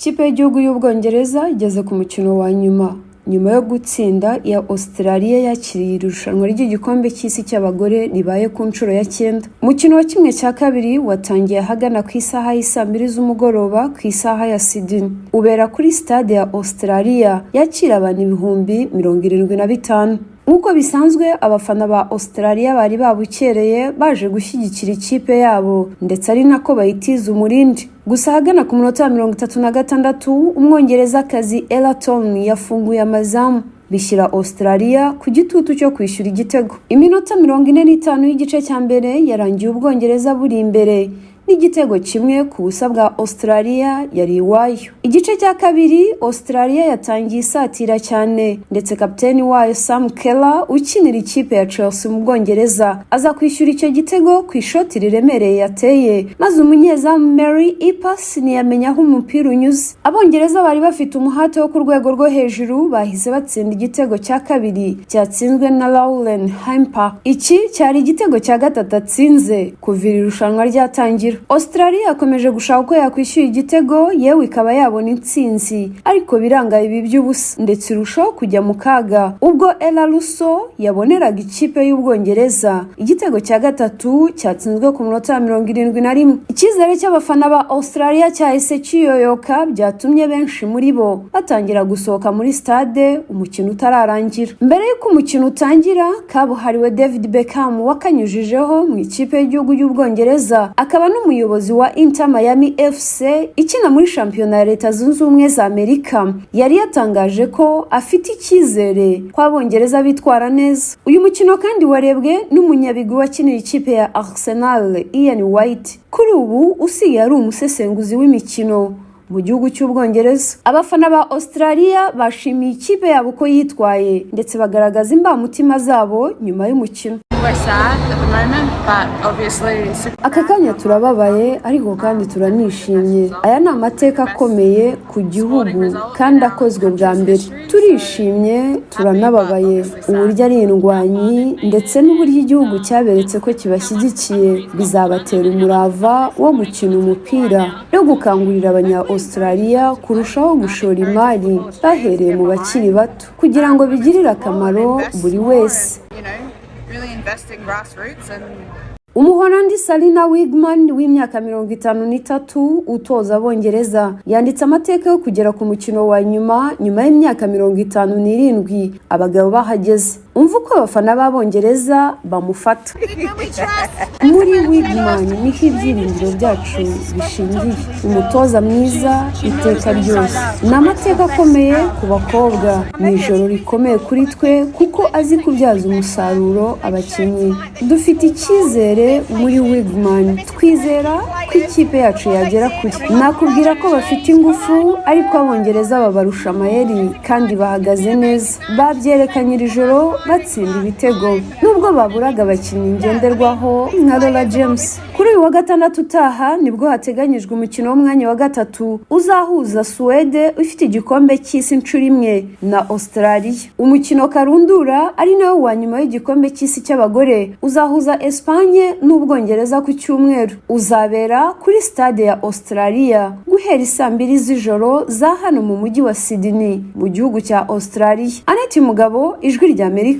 Ikipe y'igihugu y'Ubwongereza igeze ku mukino wa nyuma yo gutsinda ya Australia yakiriye irushanwa ry'igikombe cy'isi cy'abagore ribaye ku nshuro ya 9. Umukino wa kimwe cya kabiri watangiye hagana ku isaha y'isa 2 z'umugoroba ku isaha ya Sydney. Ubera kuri stade ya Australia yakira abantu ibihumbi 75. Nk'uko bisanzwe abafana ba Australia bari babukereye baje gushyigikira ikipe yabo ndetse ari nako bayitiza umurindi. Gusa hagana ku minota 36 umwongerezakazi Ella Toone yafunguye amazamu bishyira Australia ku gitutu cyo kwishyura igitego. Iminota 45 y'igice cya mbere yarangiye Ubwongereza buri imbere n'igitego kimwe ku busa bwa Australia yari iwayo. Igice cya kabiri Australia yatangiye isatira cyane ndetse kapiteni wayo Sam Kerr ukinira ikipe ya Chelsea mu Bwongereza aza kwishyura icyo gitego ku ishoti riremereye yateye, maze umunyezamu Mary Eppers ntiyamenya aho umupira unyuze. Abongereza bari bafite umuhate wo ku rwego rwo hejuru, bahise batsinda igitego cya kabiri cyatsinzwe na Lauren Hemper. Iki cyari igitego cya gatatu atsinze kuva irushanwa ryatangira. Australia yakomeje gushaka uko yakwishyura igitego yewe ikaba yabona intsinzi, ariko biranga ibi by'ubusa ndetse irushaho kujya mu kaga ubwo Ella Russo yaboneraga ikipe y'Ubwongereza igitego cya gatatu cyatsinzwe ku minota 71. Icyizere cy'abafana ba Australia cyahise kiyoyoka, byatumye benshi muri bo batangira gusohoka muri stade umukino utararangira. Mbere y'uko umukino utangira, kabuhariwe David Beckham wakanyujijeho mu ikipe y'igihugu y'Ubwongereza akaba umuyobozi wa Inter Miami FC ikina muri shampiyona ya Leta Zunze Ubumwe za Amerika yari yatangaje ko afite icyizere ko Abongereza bitwara neza. Uyu mukino kandi warebwe n'umunyabigwi wakinira ikipe ya Arsenal Ian White, kuri ubu usigaye ari umusesenguzi w'imikino mu gihugu cy'Ubwongereza. Abafana ba Australia bashimiye ikipe yabo ko yitwaye ndetse bagaragaza imbamutima zabo nyuma y'umukino. Aka kanya turababaye ariko kandi turanishimye. Aya ni amateka akomeye ku gihugu kandi akozwe bwa mbere. Turishimye, turanababaye. Uburyo ari indwanyi ndetse n'uburyo igihugu cyaberetse ko kibashyigikiye bizabatera umurava wo gukina umupira no gukangurira abanya-Australia kurushaho gushora imari bahereye mu bakiri bato kugira ngo bigirire akamaro buri wese. Umuholandi Sarina Wiegman w'imyaka 53 utoza Abongereza yanditse amateka yo kugera ku mukino wa nyuma y'imyaka 57 abagabo bahageze. Umva uko abafana b'Abongereza bamufata. Muri Wiegman niho ibyiringiro byacu bishingiye. Umutoza mwiza iteka ryose. Ni amateka akomeye ku bakobwa, ni ijoro rikomeye kuri twe kuko azi kubyaza umusaruro abakinnyi. Dufite icyizere muri Wiegman, twizera ko ikipe yacu yagera kure. Nakubwira ko bafite ingufu ariko Abongereza babarusha amayeri kandi bahagaze neza. Babyerekanye iri joro batsinda ibitego nubwo baburaga abakinnyi ngenderwaho nka Lola James. Kuri uyu wa gatandatu utaha nibwo hateganyijwe umukino w'umwanya wa gatatu uzahuza Suwede ufite igikombe cy'isi inshuro imwe na Australia. Umukino karundura ari nawo wa nyuma y'igikombe cy'isi cy'abagore uzahuza Espagne n'Ubwongereza ku cyumweru. Uzabera kuri stade ya Australia guhera isaa 2 z'ijoro za hano mu mujyi wa Sydney mu gihugu cya Australia. Annette Mugabo, Ijwi ry'Amerika.